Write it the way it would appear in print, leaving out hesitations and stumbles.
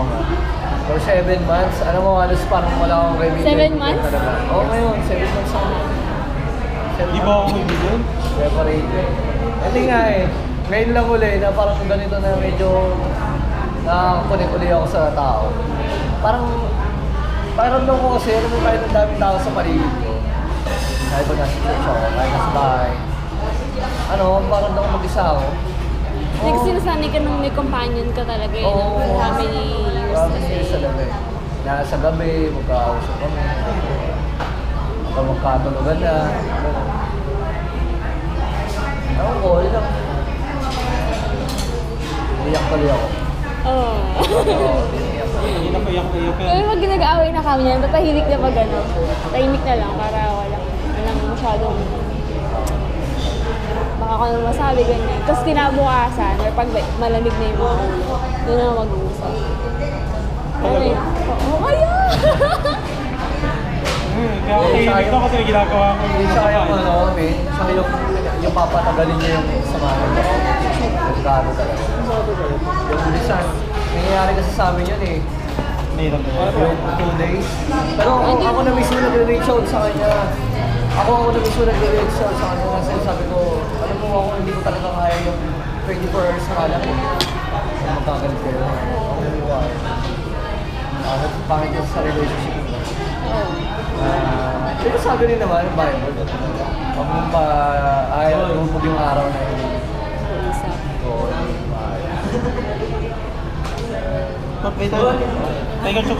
nga. For 7 months, alam mo, halos parang wala akong kaibigan. 7 months? Oo, ngayon, 7 months ako. Di ba ako kaibigan? Separated. Hindi nga eh. Ngayon lang uli na parang ganito na medyo nakakunik uli ako sa tao. Parang nung ko kasi, alam mo kahit ang daming tao sa paligid ko. Kahit ba nasa church ako, kahit nasa bahay. Parang nung mag-isa ako. Like, sinasanay ka nung may companion ka talaga yun. Oo. For how many years How kasi? many years talaga eh. Nasa gabi, magkausap kami. Hanggang magkatulugan na. Ewan ko, yun lang. Iyak pali ako. Oo. Oo, iyak pali. Hindi na payak-payak ka. Pero pag nag-aaway na kami yan, tatahimik na pag ano. Tahimik na lang para walang masyadong baka ko naman masabi ganyan. Tapos kinabukasan, or pag malamig na yung mga ulo, doon na mag-uusap. Okay. Oo, kaya! Kaya ako tahimik na kasi may ginagawa ko. Hindi siya siya yung papatagalin niya yung samahan niya. Delikado talaga. Yung lisan, nangyayari kasi sa amin yun eh. Hindi lang Yung 2 days. Pero ako na mismo nag-reach out sa kanya. Ako na mismo nag-reach out sa kanya kasi sabi ko, alam mo ako hindi ko talaga kaya yung 24 hours na lang. Magkagalit kayo. Ako naniwala. Pangit yung sa relationship mo. Pero sabi rin naman ng Bible, huwag mong ayaw lumubog yung araw na yun. Uusap. Oo, Wait, Tiger Chok.